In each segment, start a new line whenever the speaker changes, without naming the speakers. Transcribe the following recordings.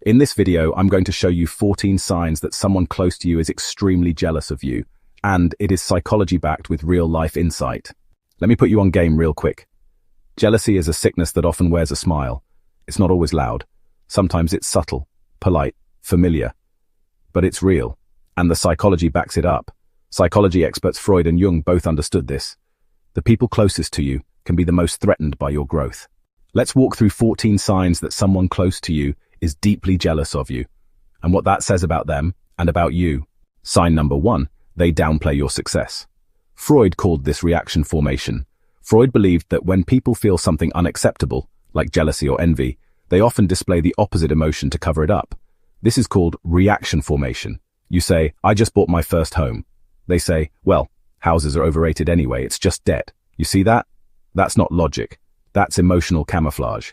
In this video, I'm going to show you 14 signs that someone close to you is extremely jealous of you, and it is psychology backed with real-life insight. Let me put you on game real quick. Jealousy is a sickness that often wears a smile. It's not always loud. Sometimes it's subtle, polite, familiar. But it's real, and the psychology backs it up. Psychology experts Freud and Jung both understood this. The people closest to you can be the most threatened by your growth. Let's walk through 14 signs that someone close to you is deeply jealous of you, and what that says about them and about you. Sign number 1, they downplay your success. Freud called this reaction formation. Freud believed that when people feel something unacceptable, like jealousy or envy, they often display the opposite emotion to cover it up. This is called reaction formation. You say, "I just bought my first home." They say, "Well, houses are overrated anyway, it's just debt." You see that? That's not logic. That's emotional camouflage.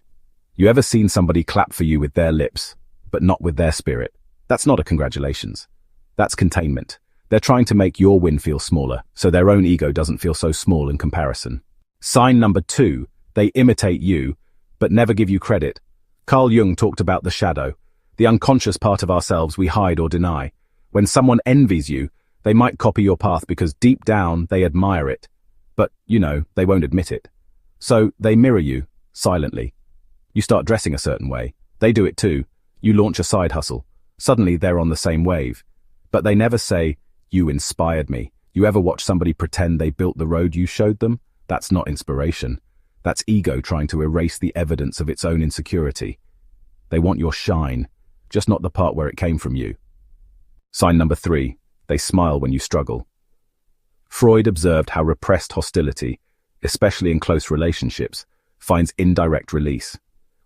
You ever seen somebody clap for you with their lips, but not with their spirit? That's not a congratulations. That's containment. They're trying to make your win feel smaller, so their own ego doesn't feel so small in comparison. Sign number 2, they imitate you, but never give you credit. Carl Jung talked about the shadow, the unconscious part of ourselves we hide or deny. When someone envies you, they might copy your path because deep down they admire it. But, they won't admit it. So they mirror you, silently. You start dressing a certain way. They do it too. You launch a side hustle. Suddenly they're on the same wave. But they never say, "You inspired me." You ever watch somebody pretend they built the road you showed them? That's not inspiration. That's ego trying to erase the evidence of its own insecurity. They want your shine, just not the part where it came from you. Sign number 3, they smile when you struggle. Freud observed how repressed hostility, especially in close relationships, finds indirect release.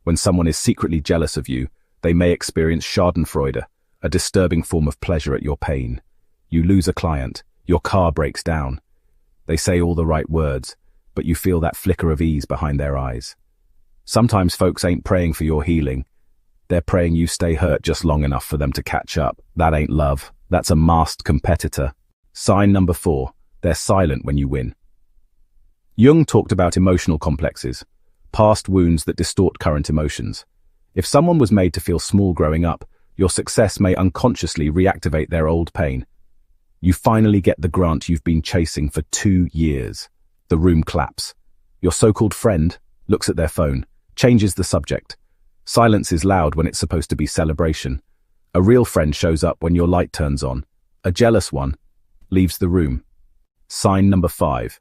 When someone is secretly jealous of you, they may experience schadenfreude, a disturbing form of pleasure at your pain. You lose a client, your car breaks down. They say all the right words, but you feel that flicker of ease behind their eyes. Sometimes folks ain't praying for your healing. They're praying you stay hurt just long enough for them to catch up. That ain't love. That's a masked competitor. Sign number 4, they're silent when you win. Jung talked about emotional complexes, past wounds that distort current emotions. If someone was made to feel small growing up, your success may unconsciously reactivate their old pain. You finally get the grant you've been chasing for 2 years. The room claps. Your so-called friend looks at their phone, changes the subject. Silence is loud when it's supposed to be celebration. A real friend shows up when your light turns on. A jealous one leaves the room. Sign number 5.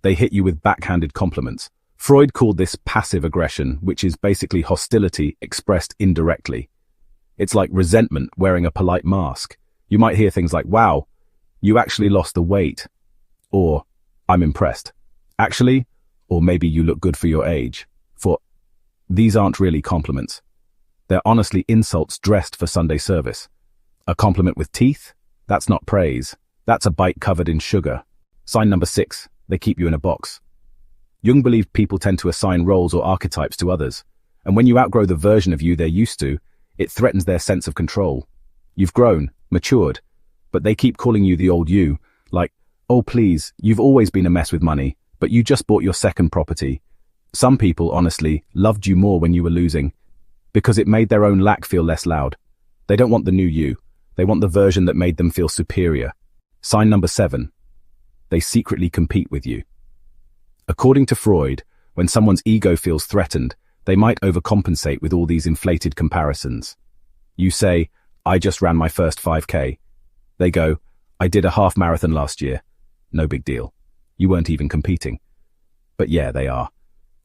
They hit you with backhanded compliments. Freud called this passive aggression, which is basically hostility expressed indirectly. It's like resentment wearing a polite mask. You might hear things like, "Wow, you actually lost the weight," or "I'm impressed." Actually, or maybe "You look good for your age." For these aren't really compliments. They're honestly insults dressed for Sunday service. A compliment with teeth? That's not praise. That's a bite covered in sugar. Sign number 6, they keep you in a box. Jung believed people tend to assign roles or archetypes to others, and when you outgrow the version of you they're used to, it threatens their sense of control. You've grown, matured, but they keep calling you the old you, like, "Oh please, you've always been a mess with money, but you just bought your second property." Some people, honestly, loved you more when you were losing, because it made their own lack feel less loud. They don't want the new you. They want the version that made them feel superior. Sign number 7, they secretly compete with you. According to Freud, when someone's ego feels threatened, they might overcompensate with all these inflated comparisons. You say, "I just ran my first 5K. They go, "I did a half marathon last year." No big deal. You weren't even competing. But yeah, they are.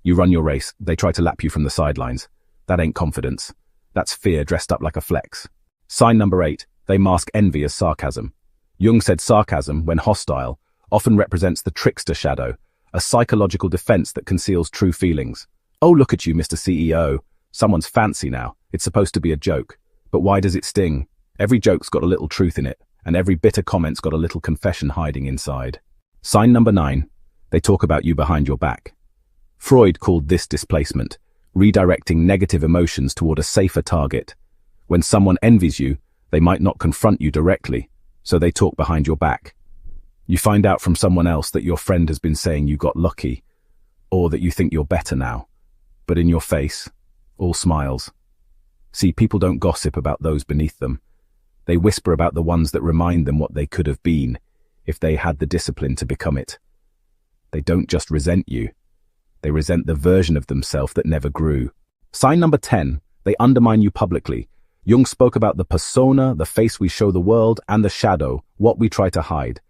You run your race, they try to lap you from the sidelines. That ain't confidence. That's fear dressed up like a flex. Sign number 8, they mask envy as sarcasm. Jung said sarcasm, when hostile, often represents the trickster shadow, a psychological defense that conceals true feelings. "Oh, look at you, Mr. CEO. Someone's fancy now. It's supposed to be a joke. But why does it sting? Every joke's got a little truth in it, and every bitter comment's got a little confession hiding inside." Sign number 9, they talk about you behind your back. Freud called this displacement, redirecting negative emotions toward a safer target. When someone envies you, they might not confront you directly, so they talk behind your back. You find out from someone else that your friend has been saying you got lucky, or that you think you're better now. But in your face, all smiles. See, people don't gossip about those beneath them. They whisper about the ones that remind them what they could have been if they had the discipline to become it. They don't just resent you. They resent the version of themselves that never grew. Sign number 10, they undermine you publicly. Jung spoke about the persona, the face we show the world, and the shadow, what we try to hide.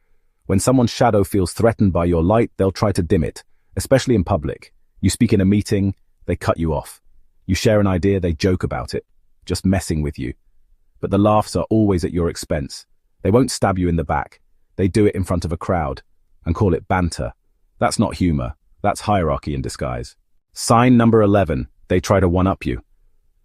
When someone's shadow feels threatened by your light, they'll try to dim it, especially in public. You speak in a meeting, they cut you off. You share an idea, they joke about it, just messing with you. But the laughs are always at your expense. They won't stab you in the back. They do it in front of a crowd and call it banter. That's not humor. That's hierarchy in disguise. Sign number 11, they try to one-up you.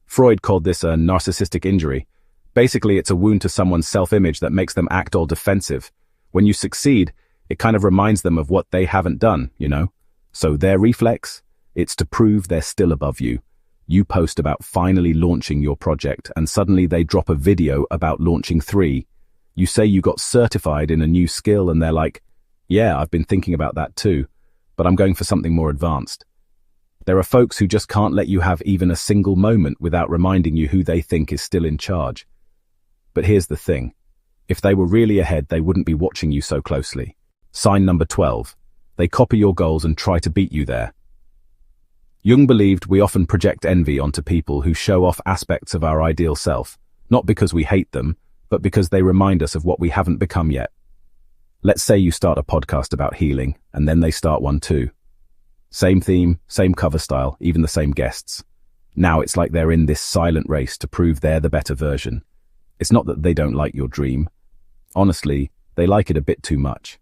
Freud called this a narcissistic injury. Basically, it's a wound to someone's self-image that makes them act all defensive. When you succeed, it kind of reminds them of what they haven't done, you know? So their reflex, it's to prove they're still above you. You post about finally launching your project, and suddenly they drop a video about launching 3. You say you got certified in a new skill, and they're like, yeah, I've been thinking about that too, but I'm going for something more advanced. There are folks who just can't let you have even a single moment without reminding you who they think is still in charge. But here's the thing. If they were really ahead, they wouldn't be watching you so closely. Sign number 12. They copy your goals and try to beat you there. Jung believed we often project envy onto people who show off aspects of our ideal self, not because we hate them, but because they remind us of what we haven't become yet. Let's say you start a podcast about healing, and then they start one too. Same theme, same cover style, even the same guests. Now it's like they're in this silent race to prove they're the better version. It's not that they don't like your dream. Honestly, they like it a bit too much.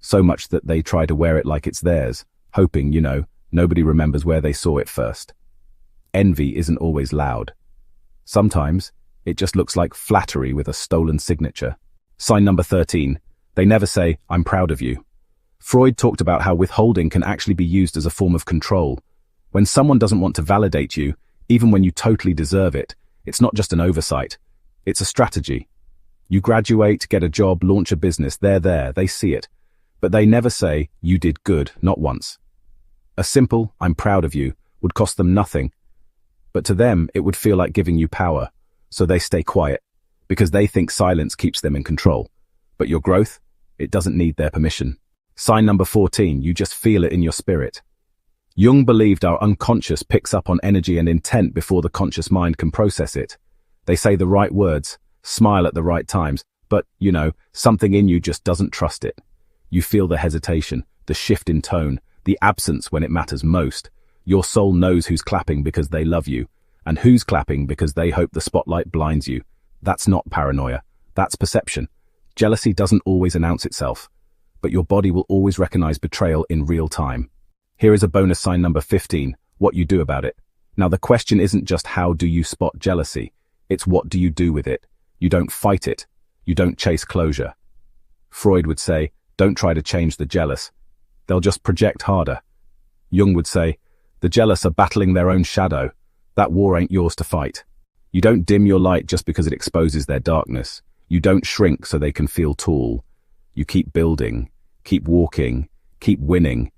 So much that they try to wear it like it's theirs, hoping, nobody remembers where they saw it first. Envy isn't always loud. Sometimes, it just looks like flattery with a stolen signature. Sign number 13. They never say, I'm proud of you. Freud talked about how withholding can actually be used as a form of control. When someone doesn't want to validate you, even when you totally deserve it, it's not just an oversight. It's a strategy. You graduate, get a job, launch a business, they're there, they see it. But they never say, you did good, not once. A simple, I'm proud of you, would cost them nothing. But to them, it would feel like giving you power. So they stay quiet, because they think silence keeps them in control. But your growth, it doesn't need their permission. Sign number 14, you just feel it in your spirit. Jung believed our unconscious picks up on energy and intent before the conscious mind can process it. They say the right words, smile at the right times, but, something in you just doesn't trust it. You feel the hesitation, the shift in tone, the absence when it matters most. Your soul knows who's clapping because they love you, and who's clapping because they hope the spotlight blinds you. That's not paranoia. That's perception. Jealousy doesn't always announce itself, but your body will always recognize betrayal in real time. Here is a bonus sign number 15, what you do about it. Now the question isn't just how do you spot jealousy, it's what do you do with it. You don't fight it. You don't chase closure. Freud would say, don't try to change the jealous. They'll just project harder. Jung would say, the jealous are battling their own shadow. That war ain't yours to fight. You don't dim your light just because it exposes their darkness. You don't shrink so they can feel tall. You keep building, keep walking, keep winning.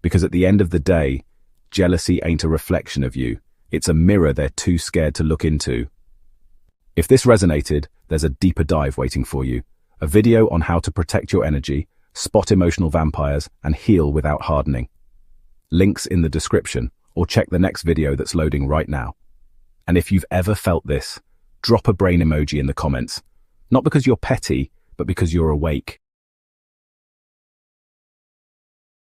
Because at the end of the day, jealousy ain't a reflection of you. It's a mirror they're too scared to look into. If this resonated, there's a deeper dive waiting for you. A video on how to protect your energy, spot emotional vampires, and heal without hardening. Links in the description, or check the next video that's loading right now. And if you've ever felt this, drop a brain emoji in the comments. Not because you're petty, but because you're awake.